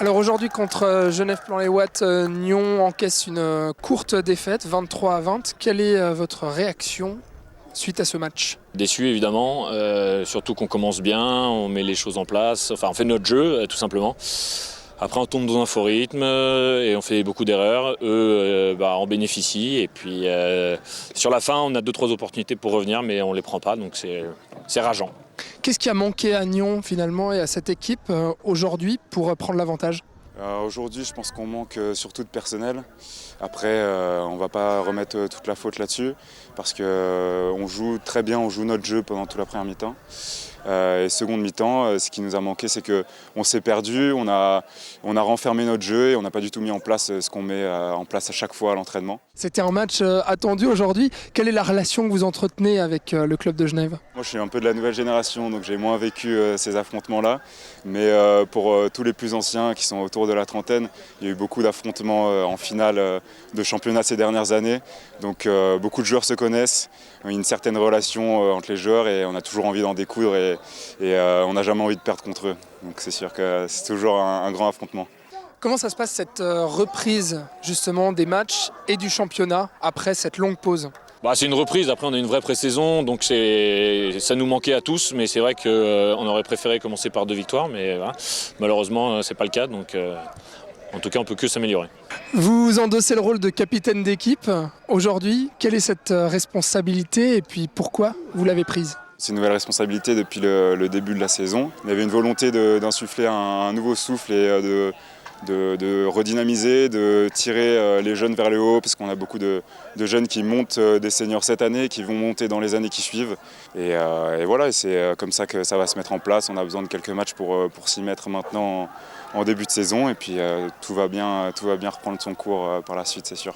Alors aujourd'hui contre Genève Plan-les-Ouates, Nyon encaisse une courte défaite, 23-20. Quelle est votre réaction suite à ce match? Déçu évidemment, surtout qu'on commence bien, on met les choses en place, enfin on fait notre jeu tout simplement. Après on tombe dans un faux rythme et on fait beaucoup d'erreurs, eux en bénéficient et puis sur la fin on a 2-3 opportunités pour revenir mais on ne les prend pas donc c'est rageant. Qu'est-ce qui a manqué à Nyon finalement et à cette équipe aujourd'hui pour prendre l'avantage? Aujourd'hui, je pense qu'on manque surtout de personnel. Après, on ne va pas remettre toute la faute là-dessus parce qu'on joue très bien, on joue notre jeu pendant toute la première mi-temps. Et seconde mi-temps, ce qui nous a manqué, c'est qu'on s'est perdu, on a renfermé notre jeu et on n'a pas du tout mis en place ce qu'on met en place à chaque fois à l'entraînement. C'était un match attendu aujourd'hui. Quelle est la relation que vous entretenez avec le club de Genève? Moi, je suis un peu de la nouvelle génération, donc j'ai moins vécu ces affrontements-là. Mais pour tous les plus anciens qui sont autour de la trentaine, il y a eu beaucoup d'affrontements en finale de championnat ces dernières années. Donc beaucoup de joueurs se connaissent, il y a une certaine relation entre les joueurs et on a toujours envie d'en découdre et on n'a jamais envie de perdre contre eux. Donc c'est sûr que c'est toujours un grand affrontement. Comment ça se passe cette reprise justement des matchs et du championnat après cette longue pause? C'est une reprise, après on a une vraie pré-saison, donc ça nous manquait à tous, mais c'est vrai qu'on aurait préféré commencer par 2 victoires, mais voilà. Malheureusement c'est pas le cas, donc en tout cas on peut que s'améliorer. Vous endossez le rôle de capitaine d'équipe aujourd'hui. Quelle est cette responsabilité et puis pourquoi vous l'avez prise? C'est une nouvelle responsabilité depuis le début de la saison. Il y avait une volonté d'insuffler un nouveau souffle et de redynamiser, de tirer les jeunes vers le haut parce qu'on a beaucoup de jeunes qui montent des seniors cette année et qui vont monter dans les années qui suivent. Et voilà, c'est comme ça que ça va se mettre en place. On a besoin de quelques matchs pour s'y mettre maintenant en début de saison et puis tout va bien reprendre son cours par la suite, c'est sûr.